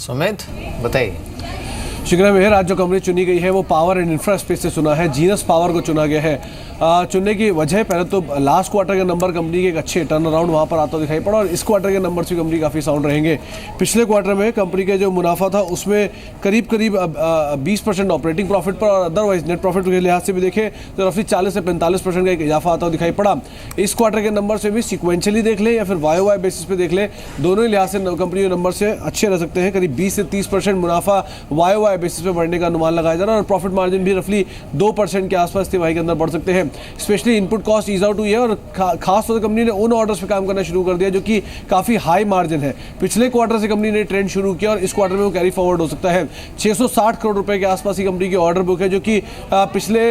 सुमित बताइए। शिखरा मेहर, आज जो कंपनी चुनी गई है वो पावर एंड इंफ्रा स्पेस से चुना है, जीनस पावर को चुना गया है। चुनने की वजह पहले तो लास्ट क्वार्टर के नंबर कंपनी के एक अच्छे टर्न अराउंड वहाँ पर आता दिखाई पड़ा और इस क्वार्टर के नंबर्स भी कंपनी काफ़ी साउंड रहेंगे। पिछले क्वार्टर में कंपनी के जो मुनाफा था उसमें करीब 20% ऑपरेटिंग प्रॉफिट पर और अदरवाइज नेट प्रॉफिट के लिहाज से भी देखें तो रफली 40 से 45% का एक इजाफा आता दिखाई पड़ा। इस क्वार्टर के नंबर से भी सिक्वेंशली देख लें या फिर YOY बेसिस पे देख लें, दोनों ही लिहाज से कंपनी के नंबर से अच्छे रह सकते हैं। करीब 20 से 30% मुनाफा YOY बेसिस पे बढ़ने का अनुमान लगाया जा रहा है और प्रॉफिट मार्जिन भी रफली 2% के आसपास तिमाही के अंदर बढ़ सकते हैं। Specially input cost ease out हुई है और खास तौर से कंपनी ने उन ऑर्डर्स पे काम करना शुरू कर दिया जो कि काफ़ी हाई मार्जिन है। पिछले क्वार्टर से कंपनी ने ट्रेंड शुरू किया और इस क्वार्टर में वो कैरी फॉरवर्ड हो सकता है। 660 करोड़ रुपए के आसपास ही कंपनी की ऑर्डर बुक है जो कि पिछले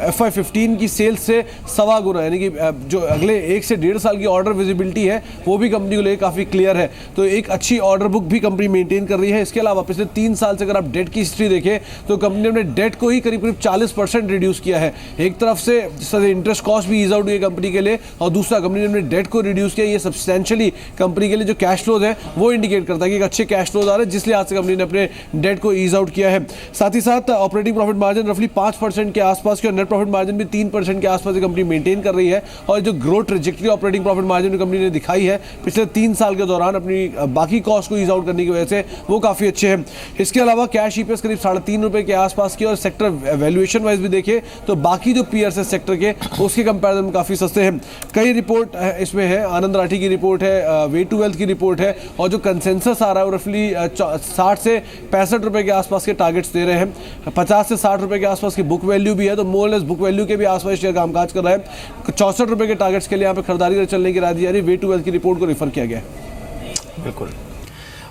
FY15 की सेल्स से 1.25 गुना, यानी कि जो अगले 1 से 1.5 साल की ऑर्डर विजिबिलिटी है वो भी कंपनी को लेकर काफ़ी क्लियर है। तो एक अच्छी ऑर्डर बुक भी कंपनी मेंटेन कर रही है। इसके अलावा पिछले 3 साल से अगर आप डेट की हिस्ट्री देखें तो कंपनी ने अपने डेट को ही करीब 40% रिड्यूस किया है। एक तरफ से इंटरेस्ट कॉस्ट भी ईज आउट हुई है कंपनी के लिए और दूसरा कंपनी ने अपने डेट को रिड्यूस किया। ये सब्सटेंशियली कंपनी के लिए जो कैश फ्लोज है वो इंडिकेट करता है कि एक अच्छे कैश फ्लोज आ रहे हैं, जिस लिहाज से कंपनी ने अपने डेट को ईज आउट किया है। साथ ही साथ ऑपरेटिंग प्रॉफिट मार्जिन रफली 5% के आसपास की और नेट प्रॉफिट मार्जिन भी 3% के आसपास कंपनी मेंटेन कर रही है और जो growth trajectory operating profit margin company ने दिखाई है पिछले 3 साल के दौरान अपनी बाकी कॉस्ट को ईज आउट करने की वजह से वो काफ़ी अच्छे हैं। इसके अलावा कैश EPS करीब 3.5 रुपये के आसपास की और सेक्टर वैल्यूएशन वाइज भी देखें तो बाकी जो पीयर्स है सेक्टर के उसके कंपैरिजन में काफ़ी सस्ते हैं। कई रिपोर्ट इसमें है, आनंद राठी की रिपोर्ट है, वे टू वेल्थ की रिपोर्ट है और जो कंसेंसस आ रहा है वो रफली 60 से 65 रुपये के आसपास के टारगेट्स दे रहे हैं। 50 से 60 रुपये के आसपास की बुक वैल्यू भी है, तो मोर लेस बुक वैल्यू के भी आसपास शेयर कामकाज कर रहा है। 64 रुपये के टारगेट्स के लिए यहाँ पे खरीदारी चलने की राय दी जा रही है। वे टू वेल्थ की रिपोर्ट को रेफर किया गया है। बिल्कुल।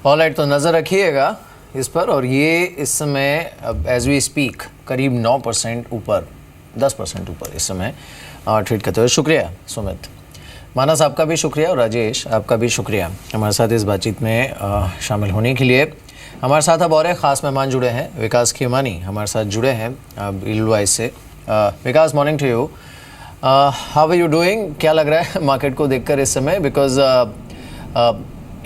ऑलराइट, तो नज़र रखिएगा इस पर। और ये इस समय एज वी स्पीक करीब 9% ऊपर, 10% ऊपर इस समय ट्रेड करते हुए। शुक्रिया सुमित। मानस आपका भी शुक्रिया और राजेश आपका भी शुक्रिया हमारे साथ इस बातचीत में शामिल होने के लिए। हमारे साथ अब और एक ख़ास मेहमान जुड़े हैं, विकास खीमानी हमारे साथ जुड़े हैं इलवाइज से। Vikas, morning to you. How are you doing? क्या लग रहा है मार्केट को देखकर इस समय? बिकॉज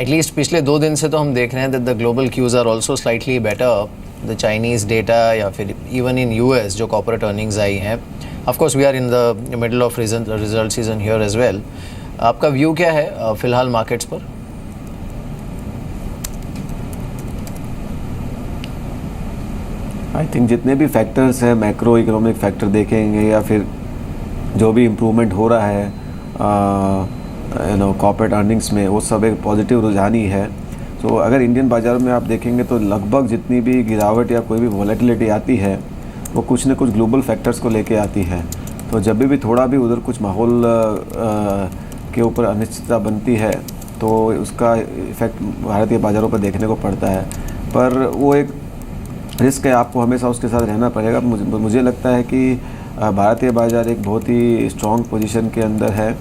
एटलीस्ट पिछले 2 दिन से तो हम देख रहे हैं that the global cues are also slightly better. The Chinese data या फिर इवन इन US जो कॉर्पोरेट अर्निंग्स आई हैं, of course we are in the middle of result season here as well. आपका व्यू क्या है फिलहाल मार्केट्स पर? आई थिंक जितने भी फैक्टर्स हैं, मैक्रो इकोनॉमिक फैक्टर देखेंगे या फिर जो भी इम्प्रूवमेंट हो रहा है कॉर्पोरेट अर्निंग्स में, वो सब एक पॉजिटिव रुझान ही है। तो अगर इंडियन बाज़ार में आप देखेंगे तो लगभग जितनी भी गिरावट या कोई भी वॉलेटिलिटी आती है वो कुछ न कुछ ग्लोबल फैक्टर्स को लेके आती है। तो जब भी थोड़ा भी उधर कुछ माहौल के ऊपर अनिश्चितता बनती है तो उसका इफ़ेक्ट भारतीय बाज़ारों पर देखने को पड़ता है। पर वो एक रिस्क है, आपको हमेशा उसके साथ रहना पड़ेगा। मुझे लगता है कि भारतीय बाज़ार एक बहुत ही स्ट्रॉन्ग पोजीशन के अंदर है।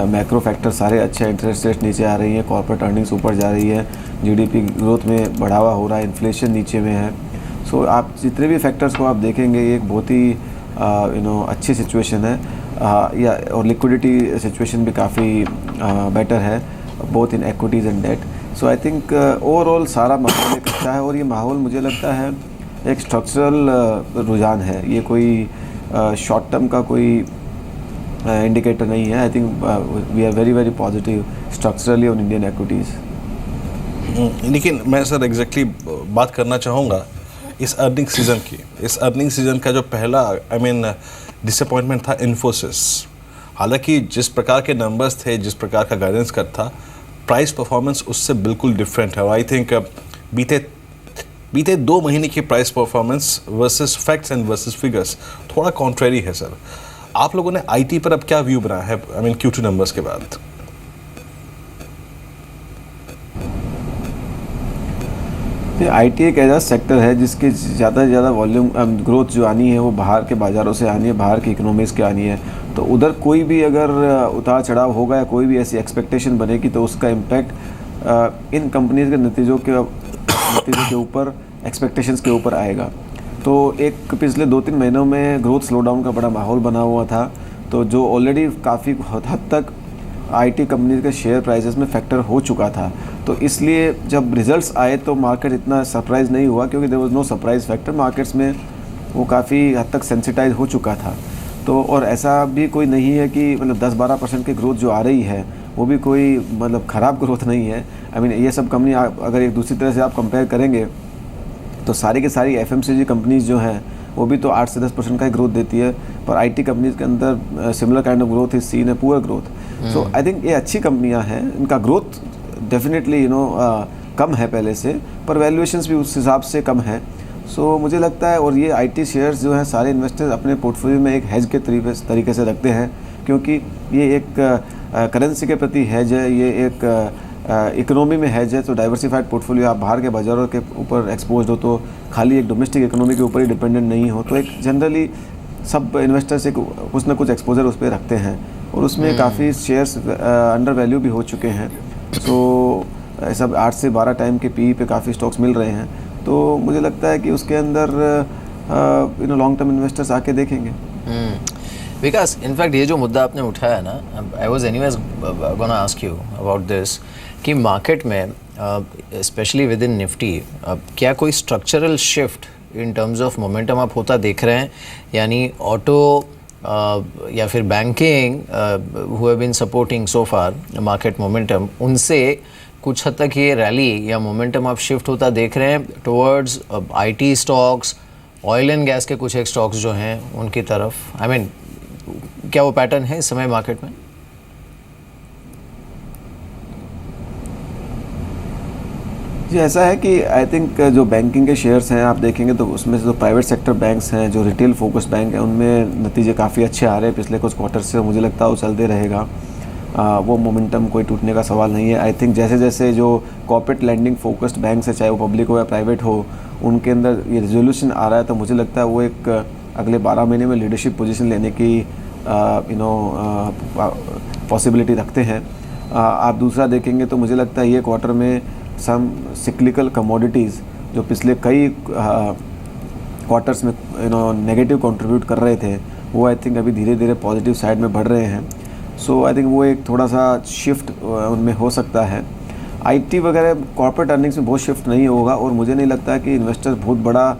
मैक्रो फैक्टर सारे अच्छे हैं, इंटरेस्ट रेट नीचे आ रही हैं, कॉर्पोरेट अर्निंग्स ऊपर जा रही है, GDP ग्रोथ में बढ़ावा हो रहा है, इन्फ्लेशन नीचे में है। सो आप जितने भी फैक्टर्स को आप देखेंगे ये एक बहुत ही अच्छी सिचुएशन है या और लिक्विडिटी सिचुएशन भी काफ़ी बेटर है both in equities and debt. So I think overall सारा माहौल एक अच्छा है और ये माहौल मुझे लगता है एक स्ट्रक्चरल रुझान है, ये कोई शॉर्ट टर्म का कोई इंडिकेटर नहीं है। I think we are very very positive structurally on Indian equities. लेकिन मैं सर एग्जैक्टली बात करना चाहूँगा इस अर्निंग सीज़न की। इस अर्निंग सीज़न का जो पहला डिसअपॉइंटमेंट था इन्फोसिस। हालांकि जिस प्रकार के नंबर्स थे, जिस प्रकार का गाइडेंस कट था, प्राइस परफॉर्मेंस उससे बिल्कुल डिफरेंट है। और आई थिंक बीते 2 महीने की price performance versus facts and versus figures थोड़ा कॉन्ट्रेरी है सर। आप लोगों ने IT पर अब क्या व्यू बनाया है Q2 नंबर्स के बाद? IT एक ऐसा सेक्टर है जिसके ज़्यादा से ज़्यादा वॉल्यूम ग्रोथ जो आनी है वो बाहर के बाज़ारों से आनी है, बाहर की इकोनॉमीज़ के आनी है। तो उधर कोई भी अगर उतार चढ़ाव होगा या कोई भी ऐसी एक्सपेक्टेशन बनेगी तो उसका इम्पैक्ट इन कंपनीज के नतीजों के ऊपर, एक्सपेक्टेशंस के ऊपर आएगा। तो एक पिछले 2-3 महीनों में ग्रोथ स्लो डाउन का बड़ा माहौल बना हुआ था, तो जो ऑलरेडी काफ़ी हद तक आईटी कंपनी के शेयर प्राइसेस में फैक्टर हो चुका था। तो इसलिए जब रिजल्ट्स आए तो मार्केट इतना सरप्राइज़ नहीं हुआ, क्योंकि there was no surprise factor, markets में वो काफ़ी हद तक सेंसिटाइज हो चुका था। तो और ऐसा भी कोई नहीं है कि मतलब 10-12% की ग्रोथ जो आ रही है वो भी कोई मतलब ख़राब ग्रोथ नहीं है। आई मीन ये सब कंपनी अगर एक दूसरी तरह से आप कंपेयर करेंगे तो सारी की सारी एफएमसीजी कंपनीज जो हैं वो भी तो 8 से 10% का ही ग्रोथ देती है, पर आईटी कंपनीज के अंदर similar kind of growth is seen है, poor growth. So I think ये अच्छी कंपनियां हैं, इनका ग्रोथ डेफिनेटली कम है पहले से, पर वैल्यूएशंस भी उस हिसाब से कम है। सो मुझे लगता है, और ये आईटी शेयर्स जो हैं सारे इन्वेस्टर्स अपने पोर्टफोलियो में एक हेज के तरीके से रखते हैं, क्योंकि ये एक करेंसी के प्रति हेज है, ये एक इकोनॉमी में हेज है। तो डाइवर्सिफाइड पोर्टफोलियो, आप बाहर के बाज़ारों के ऊपर एक्सपोज हो, तो खाली एक डोमेस्टिक इकोनॉमी के ऊपर ही डिपेंडेंट नहीं हो। तो एक जनरली सब इन्वेस्टर्स एक कुछ ना कुछ एक्सपोजर उस पर रखते हैं, और उसमें काफ़ी शेयर्स अंडर वैल्यू भी हो चुके हैं। तो सब 8 से 12 टाइम के पी पे काफ़ी स्टॉक्स मिल रहे हैं। तो मुझे लगता है कि उसके अंदर लॉन्ग टर्म इन्वेस्टर्स आके देखेंगे। विकास, इनफैक्ट ये जो मुद्दा आपने उठाया ना, I was anyways gonna ask you about this कि मार्केट में स्पेशली विद इन निफ्टी क्या कोई structural shift in terms of momentum आप होता देख रहे हैं? यानी ऑटो या फिर banking who have been supporting so far market momentum, उनसे कुछ हद तक ये रैली या मोमेंटम आप शिफ्ट होता देख रहे हैं towards IT stocks, oil and gas के कुछ एक स्टॉक्स जो हैं उनकी तरफ? आई मीन क्या वो पैटर्न है इस समय मार्केट में? जी, ऐसा है कि आई थिंक जो बैंकिंग के शेयर्स हैं आप देखेंगे तो उसमें से जो प्राइवेट सेक्टर बैंक्स हैं, जो रिटेल फोकस्ड बैंक हैं, उनमें नतीजे काफ़ी अच्छे आ रहे हैं पिछले कुछ क्वार्टर से। मुझे लगता है वो चलते रहेगा, वो मोमेंटम कोई टूटने का सवाल नहीं है। आई थिंक जैसे जैसे जो कॉर्पोरेट लैंडिंग फोकस्ड बैंक्स है, चाहे वो पब्लिक हो या प्राइवेट हो, उनके अंदर ये रिजोल्यूशन आ रहा है, तो मुझे लगता है वो एक अगले 12 महीने में लीडरशिप पोजीशन लेने की पॉसिबिलिटी रखते हैं। आप दूसरा देखेंगे तो मुझे लगता है ये क्वार्टर में सम सिक्लिकल कमोडिटीज़ जो पिछले कई क्वार्टर्स में नेगेटिव कंट्रीब्यूट कर रहे थे, वो आई थिंक अभी धीरे धीरे पॉजिटिव साइड में बढ़ रहे हैं। सो आई थिंक वो एक थोड़ा सा शिफ्ट उनमें हो सकता है। आईटी वगैरह कॉर्पोरेट अर्निंग्स में बहुत शिफ्ट नहीं होगा, और मुझे नहीं लगता कि इन्वेस्टर्स बहुत बड़ा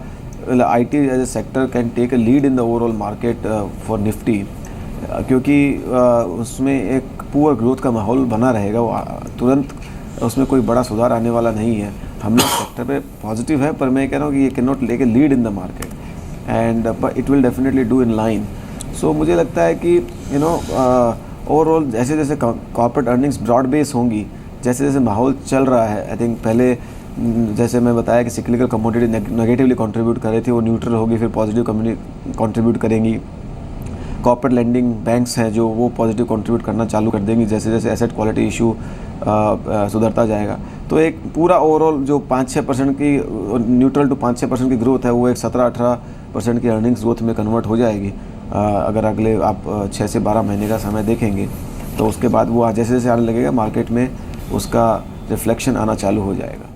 IT as a sector can take a lead in the overall market for Nifty, क्योंकि उसमें एक पुअर ग्रोथ का माहौल बना रहेगा। वो तुरंत उसमें कोई बड़ा सुधार आने वाला नहीं है। हम लोग सेक्टर पे पॉजिटिव है, पर मैं कह रहा हूँ कि ये can not take a lead in the market, and it will definitely do in line. So मुझे लगता है कि ओवरऑल जैसे जैसे कॉर्पोरेट अर्निंग्स ब्रॉड बेस होंगी, जैसे जैसे माहौल चल रहा है, आई थिंक पहले जैसे मैं बताया कि सिक्लिकल कमोडिटी नेगेटिवली कंट्रीब्यूट कर रही थी, वो न्यूट्रल होगी, फिर पॉजिटिव कंट्रीब्यूट करेंगी। कॉर्पोरेट लेंडिंग बैंक्स हैं जो वो पॉजिटिव कंट्रीब्यूट करना चालू कर देंगी जैसे जैसे एसेट क्वालिटी इशू सुधरता जाएगा। तो एक पूरा ओवरऑल जो 5-6% की न्यूट्रल टू 5-6% की ग्रोथ है, वो एक 17-18% की अर्निंग्स ग्रोथ में कन्वर्ट हो जाएगी अगर अगले आप 6 से 12 महीने का समय देखेंगे। तो उसके बाद वो जैसे जैसे आने लगेगा मार्केट में उसका रिफ्लेक्शन आना चालू हो जाएगा।